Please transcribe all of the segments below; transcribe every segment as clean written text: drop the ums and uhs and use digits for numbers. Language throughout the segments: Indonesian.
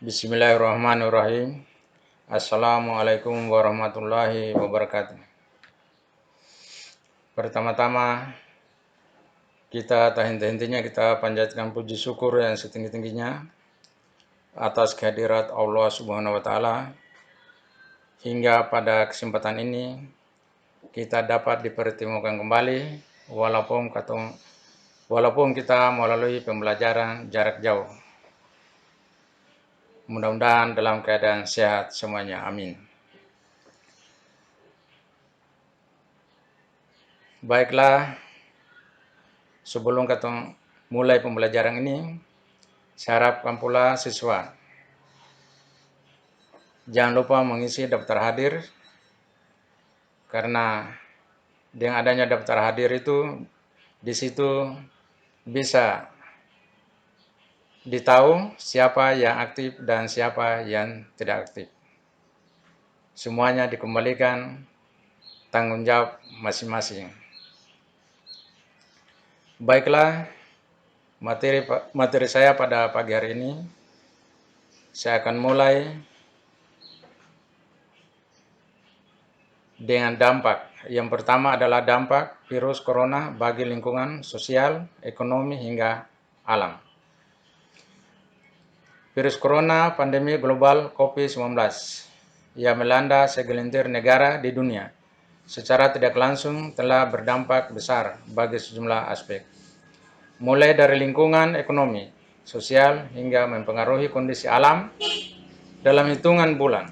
Bismillahirrahmanirrahim. Assalamualaikum warahmatullahi wabarakatuh. Pertama-tama kita tak henti-hentinya kita panjatkan puji syukur yang setinggi-tingginya atas kehadirat Allah Subhanahu wa taala hingga pada kesempatan ini kita dapat dipertemukan kembali walaupun kita melalui pembelajaran jarak jauh. Mudah-mudahan dalam keadaan sehat semuanya. Amin. Baiklah, sebelum kita mulai pembelajaran ini, saya harapkan pula siswa jangan lupa mengisi daftar hadir, karena dengan adanya daftar hadir itu di situ bisa ditahu siapa yang aktif dan siapa yang tidak aktif. Semuanya dikembalikan tanggung jawab masing-masing. Baiklah, materi saya pada pagi hari ini saya akan mulai dengan dampak. Yang pertama adalah dampak virus corona bagi lingkungan sosial, ekonomi hingga alam. Virus corona pandemi global COVID-19 yang melanda segelintir negara di dunia secara tidak langsung telah berdampak besar bagi sejumlah aspek. Mulai dari lingkungan ekonomi, sosial hingga mempengaruhi kondisi alam. Dalam hitungan bulan,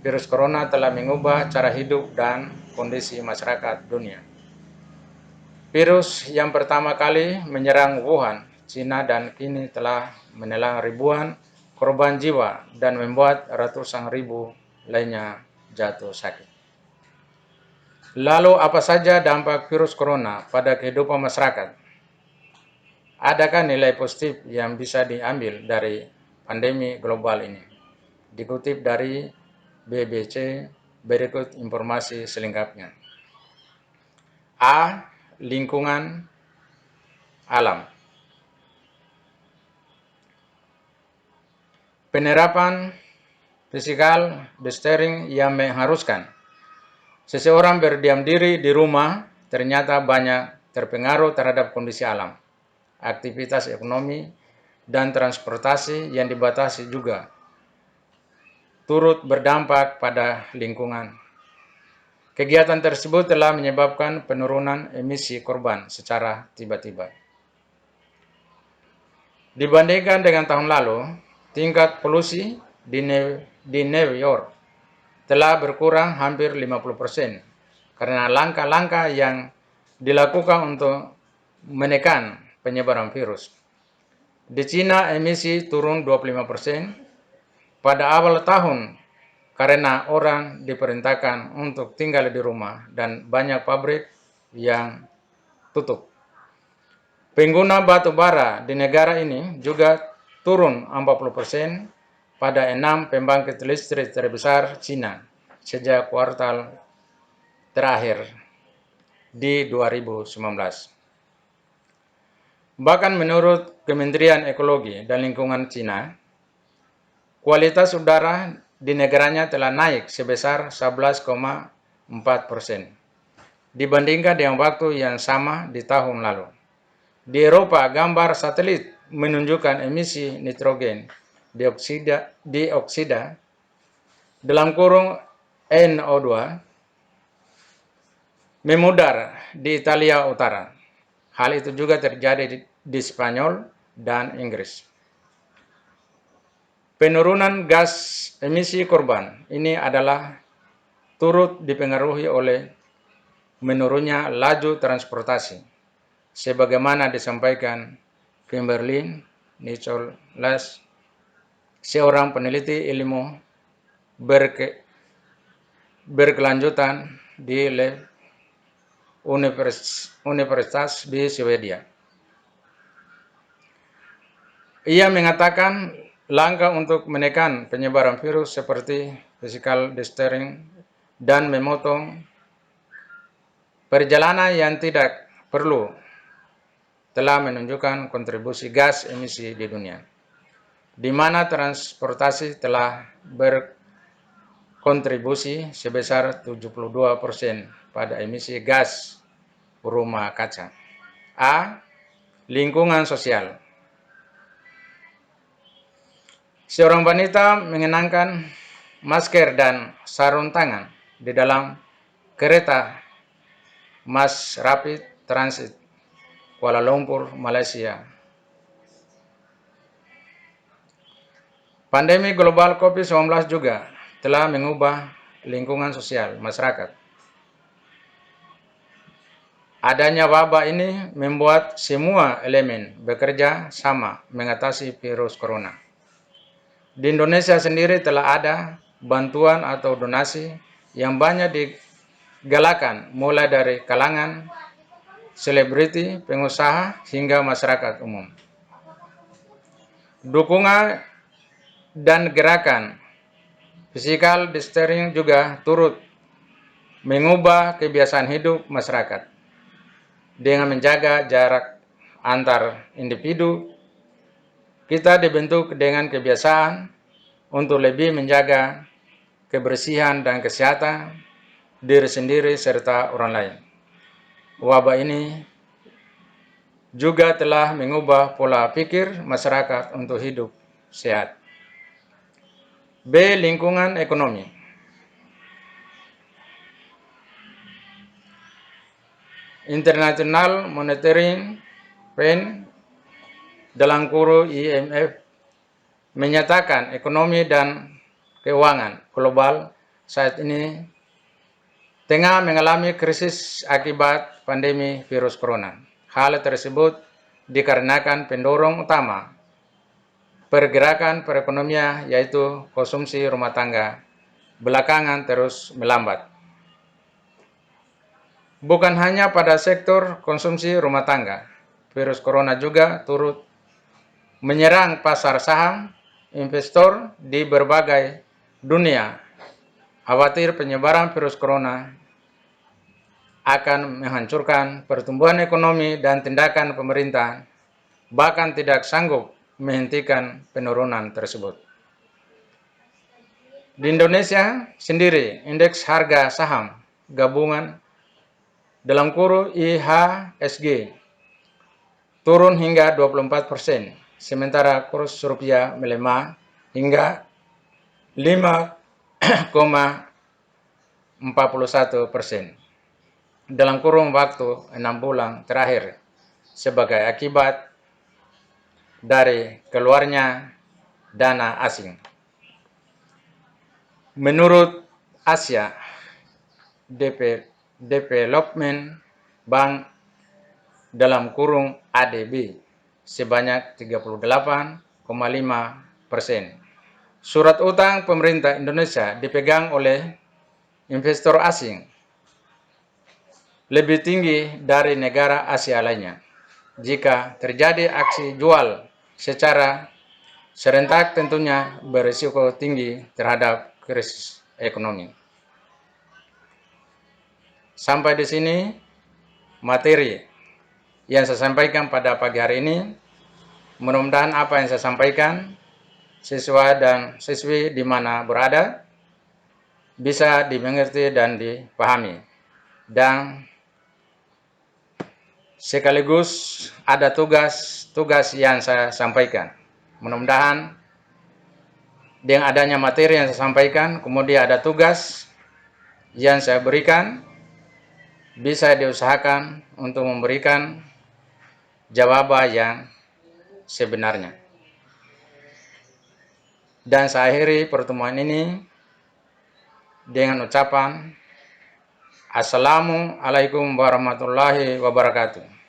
virus corona telah mengubah cara hidup dan kondisi masyarakat dunia. Virus yang pertama kali menyerang Wuhan, Cina dan kini telah menelan ribuan korban jiwa dan membuat ratusan ribu lainnya jatuh sakit. Lalu apa saja dampak virus corona pada kehidupan masyarakat? Adakah nilai positif yang bisa diambil dari pandemi global ini? Dikutip dari BBC, berikut informasi selengkapnya. A. Lingkungan alam. Penerapan physical distancing yang mengharuskan seseorang berdiam diri di rumah ternyata banyak terpengaruh terhadap kondisi alam. Aktivitas ekonomi dan transportasi yang dibatasi juga turut berdampak pada lingkungan. Kegiatan tersebut telah menyebabkan penurunan emisi karbon secara tiba-tiba. Dibandingkan dengan tahun lalu, tingkat polusi di New York telah berkurang hampir 50% karena langkah-langkah yang dilakukan untuk menekan penyebaran virus. Di Cina, emisi turun 25% pada awal tahun karena orang diperintahkan untuk tinggal di rumah dan banyak pabrik yang tutup. Pengguna batu bara di negara ini juga turun 40% pada 6 pembangkit listrik terbesar Cina sejak kuartal terakhir di 2019. Bahkan menurut Kementerian Ekologi dan Lingkungan Cina, kualitas udara di negaranya telah naik sebesar 11,4% dibandingkan dengan waktu yang sama di tahun lalu. Di Eropa, gambar satelit menunjukkan emisi nitrogen dioksida dalam kurung NO2 memudar di Italia Utara. Hal itu juga terjadi di Spanyol dan Inggris. Penurunan gas emisi karbon ini adalah turut dipengaruhi oleh menurunnya laju transportasi, sebagaimana disampaikan Kimberly Nicholas, seorang peneliti ilmu berkelanjutan di Universitas di Swedia. Ia mengatakan langkah untuk menekan penyebaran virus seperti physical distancing dan memotong perjalanan yang tidak perlu telah menunjukkan kontribusi gas emisi di dunia. di mana transportasi telah berkontribusi sebesar 72% pada emisi gas rumah kaca. A. Lingkungan sosial. Seorang wanita mengenakan masker dan sarung tangan di dalam kereta Mass Rapid Transit Kuala Lumpur, Malaysia. Pandemi global COVID-19 juga telah mengubah lingkungan sosial masyarakat. Adanya wabah ini membuat semua elemen bekerja sama mengatasi virus corona. Di Indonesia sendiri telah ada bantuan atau donasi yang banyak digalakan mulai dari kalangan selebriti, pengusaha, hingga masyarakat umum. Dukungan dan gerakan physical distancing juga turut mengubah kebiasaan hidup masyarakat dengan menjaga jarak antar individu. Kita dibentuk dengan kebiasaan untuk lebih menjaga kebersihan dan kesehatan diri sendiri serta orang lain. Wabah ini juga telah mengubah pola pikir masyarakat untuk hidup sehat. B. Lingkungan ekonomi. International Monetary Fund (IMF) menyatakan ekonomi dan keuangan global saat ini tengah mengalami krisis akibat pandemi virus corona. Hal tersebut dikarenakan pendorong utama pergerakan perekonomian, yaitu konsumsi rumah tangga, belakangan terus melambat. Bukan hanya pada sektor konsumsi rumah tangga, virus corona juga turut menyerang pasar saham. Investor di berbagai dunia khawatir penyebaran virus corona akan menghancurkan pertumbuhan ekonomi dan tindakan pemerintah bahkan tidak sanggup menghentikan penurunan tersebut. Di Indonesia sendiri, indeks harga saham gabungan (IHSG) turun hingga 24%, sementara kurs rupiah melemah hingga 5,41% dalam kurun waktu 6 bulan terakhir sebagai akibat dari keluarnya dana asing. Menurut Asia Development Bank (ADB) sebanyak 38,5%. Surat utang pemerintah Indonesia dipegang oleh investor asing lebih tinggi dari negara Asia lainnya. Jika terjadi aksi jual secara serentak, tentunya berisiko tinggi terhadap krisis ekonomi. Sampai di sini materi yang saya sampaikan pada pagi hari ini. Mudah-mudahan apa yang saya sampaikan siswa dan siswi di mana berada bisa dimengerti dan dipahami. Dan sekaligus ada tugas yang saya sampaikan. Mudah-mudahan dengan adanya materi yang saya sampaikan, kemudian ada tugas yang saya berikan, bisa diusahakan untuk memberikan jawaban yang sebenarnya. Dan saya akhiri pertemuan ini dengan ucapan Assalamualaikum warahmatullahi wabarakatuh.